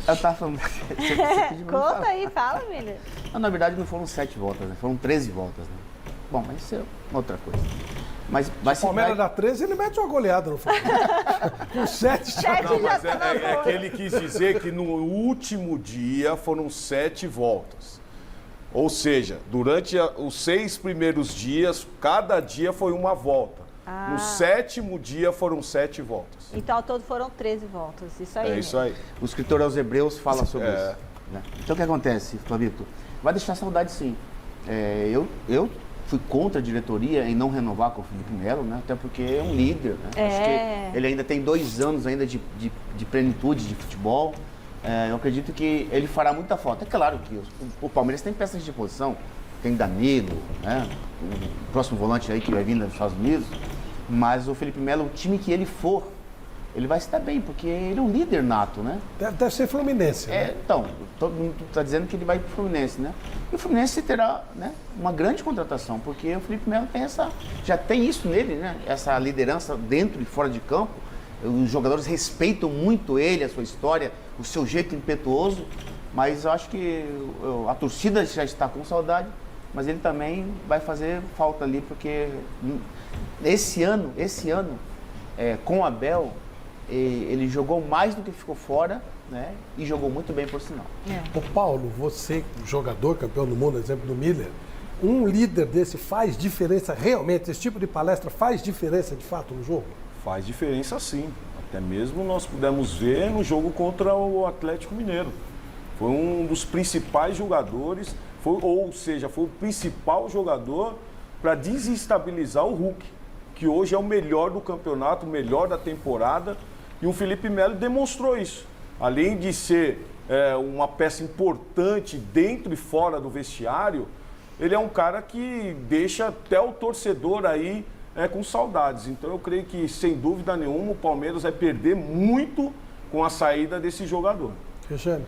Eu tava falando... Conta aí, fala, menino. Na verdade, não foram 7 voltas, né? Foram 13 voltas, né? Bom, mas isso é outra coisa. Mas vai Se o Palmeiras dá 13, ele mete uma goleada no Flamengo. Com 7 já. Não, mas é que ele quis dizer que no último dia foram 7 voltas. Ou seja, durante os 6 primeiros dias, cada dia foi uma volta. No 7º dia foram 7 voltas. Então, ao todo foram 13 voltas. Isso aí. É isso aí. O escritor aos Hebreus fala sobre isso. Né? Então, o que acontece, Flavito? Vai deixar saudade, sim. Eu fui contra a diretoria em não renovar com o Felipe Melo, né? Até porque é um líder. Né? Acho que ele ainda tem 2 anos ainda de plenitude de futebol. Eu acredito que ele fará muita falta. É claro que o Palmeiras tem peças de posição. Tem Danilo, né? O próximo volante aí que vai vir dos Estados Unidos. Mas o Felipe Melo, o time que ele for, ele vai se dar bem, porque ele é um líder nato, né? Deve ser Fluminense, né? Então, todo mundo está dizendo que ele vai para o Fluminense, né? E o Fluminense terá, né, uma grande contratação, porque o Felipe Melo tem já tem isso nele, né? Essa liderança dentro e fora de campo. Os jogadores respeitam muito ele, a sua história, o seu jeito impetuoso, mas eu acho que a torcida já está com saudade, mas ele também vai fazer falta ali, porque esse ano, com o Abel, ele jogou mais do que ficou fora, né? E jogou muito bem, por sinal. Ô Paulo, você, jogador, campeão do mundo, exemplo do Miller, um líder desse faz diferença realmente? Esse tipo de palestra faz diferença de fato no jogo? Faz diferença, sim. Até mesmo nós pudemos ver no jogo contra o Atlético Mineiro. Foi um dos principais jogadores, ou seja, foi o principal jogador para desestabilizar o Hulk, que hoje é o melhor do campeonato, o melhor da temporada, e o Felipe Melo demonstrou isso. Além de ser uma peça importante dentro e fora do vestiário, ele é um cara que deixa até o torcedor aí com saudades. Então eu creio que, sem dúvida nenhuma, o Palmeiras vai perder muito com a saída desse jogador. Cristiane?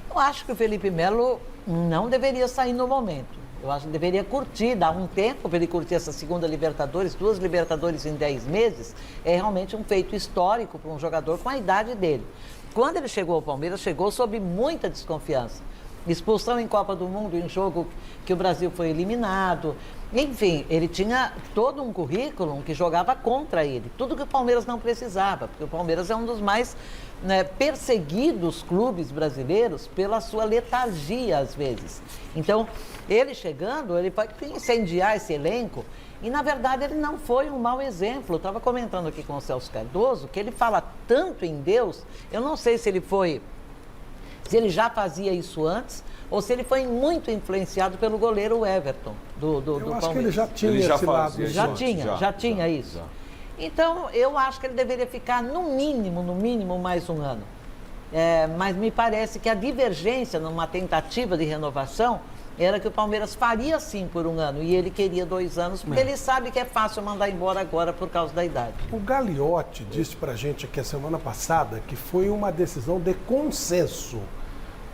Eu acho que o Felipe Melo não deveria sair no momento. Eu acho que deveria curtir, dar um tempo para ele curtir essa segunda Libertadores, 2 Libertadores em 10 meses, é realmente um feito histórico para um jogador com a idade dele. Quando ele chegou ao Palmeiras, chegou sob muita desconfiança. Expulsão em Copa do Mundo, em jogo que o Brasil foi eliminado. Enfim, ele tinha todo um currículo que jogava contra ele. Tudo que o Palmeiras não precisava, porque o Palmeiras é um dos mais perseguidos clubes brasileiros pela sua letargia, às vezes. Então, ele chegando, ele pode incendiar esse elenco. E, na verdade, ele não foi um mau exemplo. Eu estava comentando aqui com o Celso Cardoso que ele fala tanto em Deus. Eu não sei se ele já fazia isso antes ou se ele foi muito influenciado pelo goleiro Everton do Palmeiras. Eu acho que ele já tinha esse lado. Já tinha isso. Então, eu acho que ele deveria ficar no mínimo mais um ano. Mas me parece que a divergência numa tentativa de renovação era que o Palmeiras faria sim por um ano e ele queria 2 anos, porque ele sabe que é fácil mandar embora agora por causa da idade. O Gagliotti disse pra gente aqui a semana passada que foi uma decisão de consenso,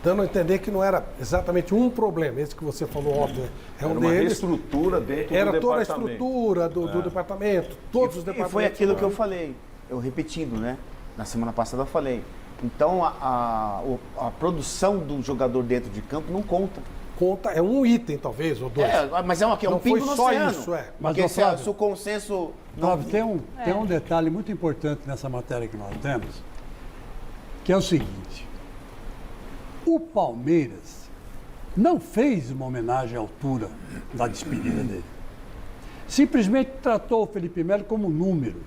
dando a entender que não era exatamente um problema, esse que você falou, óbvio, é um era uma deles. estrutura dentro Era do toda a departamento. Estrutura do departamento, todos os E departamentos. foi aquilo que eu falei, eu repetindo, né? Na semana passada eu falei. Então, a produção do jogador dentro de campo não conta. Conta, é um item, talvez, ou 2. Mas é um Não pingo foi no só oceano. isso, Mas, Porque Flávio, se o consenso... Flávio, tem um detalhe muito importante nessa matéria que nós temos, que é o seguinte. O Palmeiras não fez uma homenagem à altura da despedida dele. Simplesmente tratou o Felipe Melo como número.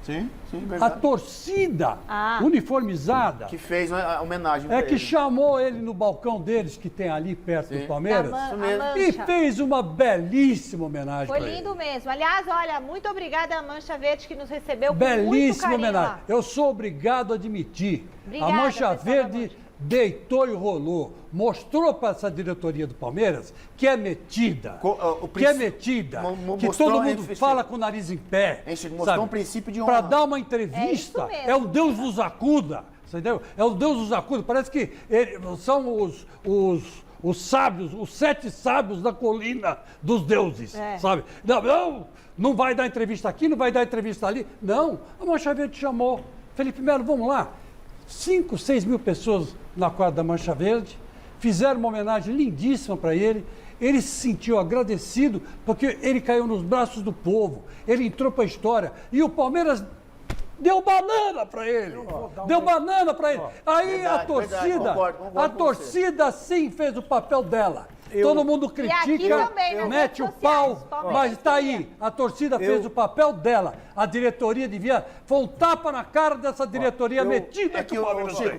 Sim, A verdade. torcida uniformizada Que fez a homenagem é pra que ele. chamou ele no balcão deles, que tem ali perto do Palmeiras, A e Mancha. fez uma belíssima homenagem Foi para ele. lindo mesmo. Aliás, olha, muito obrigada à Mancha Verde que nos recebeu com muito Belíssima carinho homenagem. lá. Eu sou obrigado a admitir. Obrigada, a Mancha pessoal da Verde Mancha. deitou e rolou. Mostrou para essa diretoria do Palmeiras que é metida. Que é metida. Que mostrou, todo mundo hein, fala com o nariz em pé. Mostrou um princípio de honra. Para dar uma entrevista, É isso mesmo. é o Deus vos acuda. Você entendeu? É o Deus vos acuda. Parece que são os sábios, os 7 sábios da colina dos deuses, sabe? Não vai dar entrevista aqui, não vai dar entrevista ali. Não, a Mancha Verde chamou. Felipe Melo, vamos lá. 5, 6 mil pessoas na quadra da Mancha Verde, fizeram uma homenagem lindíssima para ele. Ele se sentiu agradecido porque ele caiu nos braços do povo, ele entrou para a história e o Palmeiras deu banana para ele. Deu banana para ele. Aí Verdade, a torcida, verdade, concordo a com torcida sim fez o papel dela. Todo mundo critica, aqui também, nas mete o redes sociais, pau, Palmeiras mas está também. aí. A torcida fez o papel dela. A diretoria devia. Foi um tapa na cara dessa diretoria metida É que que, o Palmeiras Chico, tem.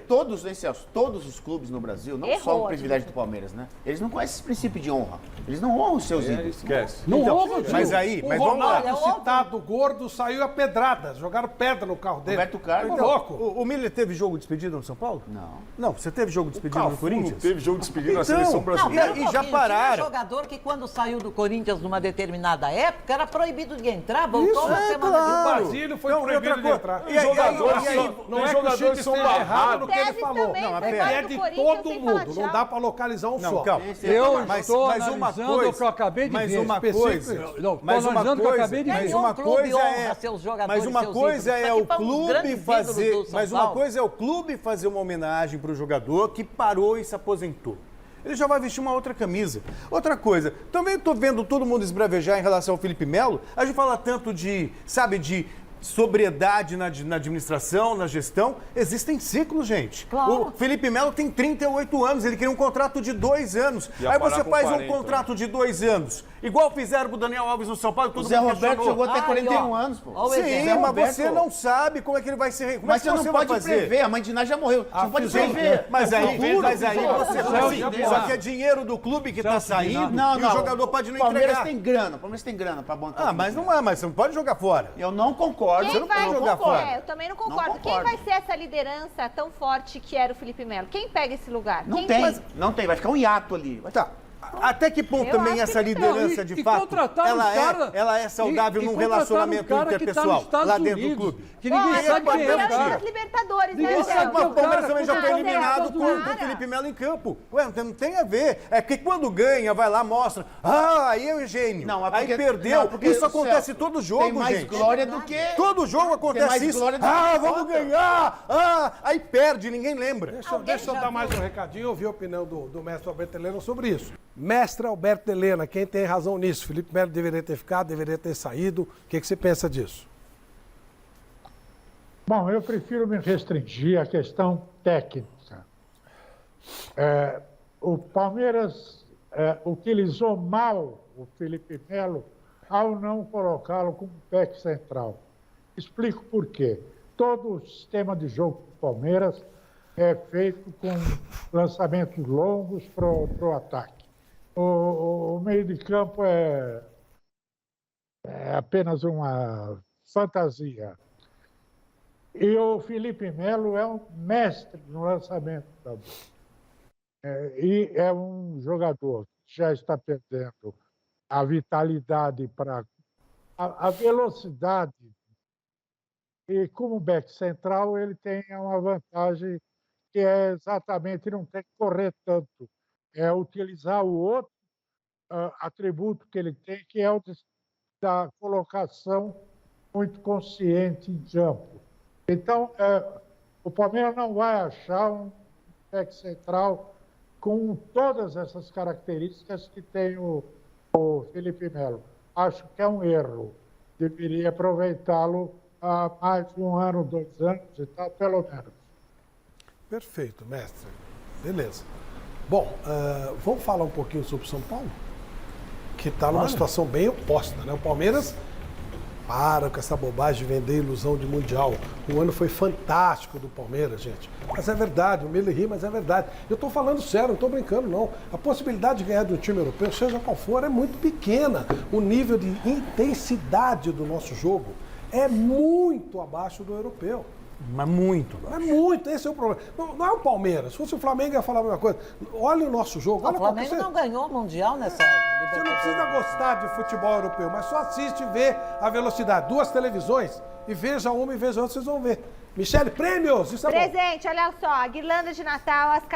todos os clubes no Brasil, não Errou, só o a privilégio do Palmeiras, né? Eles não conhecem esse princípio de honra. Eles não honram os seus ídolos. Esquece. Não Então, honra, mas tio. aí, O mas vamos lá. Ronaldo, Olha, O citado gordo saiu a pedradas, jogaram pedra no carro dele. Roberto Carlos. Tá louco. O Miller teve jogo de despedida no São Paulo? Não. Não, você teve jogo de despedida no Cafu Corinthians? não teve jogo de despedida na Então, seleção Não, brasileira. pera um E já pouquinho. pararam. Tinha jogador que quando saiu do Corinthians numa determinada época era proibido de entrar, voltou Isso, uma é, semana claro. O Basílio foi Não, e proibido outra de coisa, entrar. e aí, jogadores e aí, são- Não tem é que o jogadores Chico que são esteja errado barrados. no que ele Tese falou. também, Não, foi mas É parte do de Corinthians todo sem falar mundo, não tchau. dá para localizar um Não, só. calma. Eu Mas- estou mas uma analisando coisa- o que eu acabei de mas ver. uma específico. coisa- Não, estou mas uma analisando o que eu coisa- acabei de mas ver. Nenhum uma clube coisa honra é- seus jogadores, Mas uma seus coisa ídolos. é Isso o aqui foi um dos clube grandes ídolos fazer, do São mas uma Paulo. coisa é o clube fazer uma homenagem para o jogador que parou e se aposentou. Ele já vai vestir uma outra camisa. Outra coisa, também estou vendo todo mundo esbravejar em relação ao Felipe Melo. A gente fala tanto de, sabe, de sobriedade na administração, na gestão. Existem ciclos, gente. Claro. O Felipe Melo tem 38 anos, ele queria um contrato de 2 anos. Ia Aí parar você com faz 40, um contrato de 2 anos, igual fizeram pro Daniel Alves no São Paulo, O todo Zé mundo Roberto questionou. jogou até Aí, 41 ó. anos, pô. Ó o Sim, exemplo. Zé mas Roberto. você não sabe como é que ele vai ser. Como Mas é que você não vai pode fazer? prever, a mãe de Iná já morreu. Você não pode Sim, prever. mas É o aí, futuro, mas aí futuro. você Celso, só que é dinheiro do clube que está Celso, saindo Não, e não. o jogador pode não O Palmeiras entregar. tem grana, o Palmeiras tem grana pra bancar. Ah, o mas Felipe não é, mas você não pode jogar fora. Eu não concordo. Quem eu vai não jogar concordo. fora? Eu também não Não concordo. Quem concordo. vai ser essa liderança tão forte que era o Felipe Melo? Quem pega esse lugar? Não Quem tem, faz- não tem. Vai ficar um hiato ali. Vai Tá. Até que ponto Eu também acho essa que não. liderança, E- de e fato, contrataram um cara- ela é saudável e num contrataram relacionamento um cara que tá nos interpessoal Estados lá dentro do Unidos, clube? Que ninguém Olha, sabe quem é o campeão cara. das Libertadores, Ninguém né, sabe Celso? quem é O Palmeiras cara, também já não, foi não, eliminado não, com cara. o Felipe Melo em campo. Ué, não tem a ver. É que quando ganha, vai lá, mostra. Ah, aí é o gênio. Não, é aí porque- perdeu. não, porque Isso o acontece Celso todo jogo, tem mais gente. glória do que... Todo jogo Tem acontece mais isso. glória do que Ah, vamos derrota. ganhar. Ah, aí perde, ninguém lembra. Deixa eu dar mais um recadinho e ouvir a opinião do mestre Alberto Helena sobre isso. Mestre Alberto Helena, quem tem razão nisso? Felipe Melo deveria ter ficado, deveria ter saído. O que você pensa disso? Bom, eu prefiro me restringir à questão técnica. O Palmeiras utilizou mal o Felipe Melo ao não colocá-lo como back central. Explico por quê. Todo o sistema de jogo do Palmeiras é feito com lançamentos longos para o ataque. O meio de campo é apenas uma fantasia. E o Felipe Melo é um mestre no lançamento da bola. E é um jogador que já está perdendo a vitalidade para a velocidade. E como back central, ele tem uma vantagem que é exatamente não ter que correr tanto. É utilizar o outro atributo que ele tem, que é o da colocação muito consciente em campo. Então, o Palmeiras não vai achar um back central com todas essas características que tem o Felipe Melo. Acho que é um erro. Deveria aproveitá-lo há mais de 1 ano, 2 anos e tal, pelo menos. Perfeito, mestre. Beleza. Bom, vamos falar um pouquinho sobre o São Paulo? Que está numa situação bem oposta, né? O Palmeiras para com essa bobagem de vender ilusão de Mundial. O ano foi fantástico do Palmeiras, gente. Mas é verdade, o Miller ri, mas é verdade. Eu estou falando sério, não estou brincando, não. A possibilidade de ganhar de um time europeu, seja qual for, é muito pequena. O nível de intensidade do nosso jogo é muito abaixo do europeu. Mas muito. É muito, esse é o problema. Não é o Palmeiras. Se fosse o Flamengo, ia falar a mesma coisa. Olha o nosso jogo. O Olha Flamengo você não ganhou o Mundial nessa não Libertadores. precisa gostar de futebol europeu, mas só assiste e vê a velocidade. 2 televisões e veja uma e veja outra, vocês vão ver. Michele, prêmios! Isso é bom. Presente, olha só, a guirlanda de Natal, as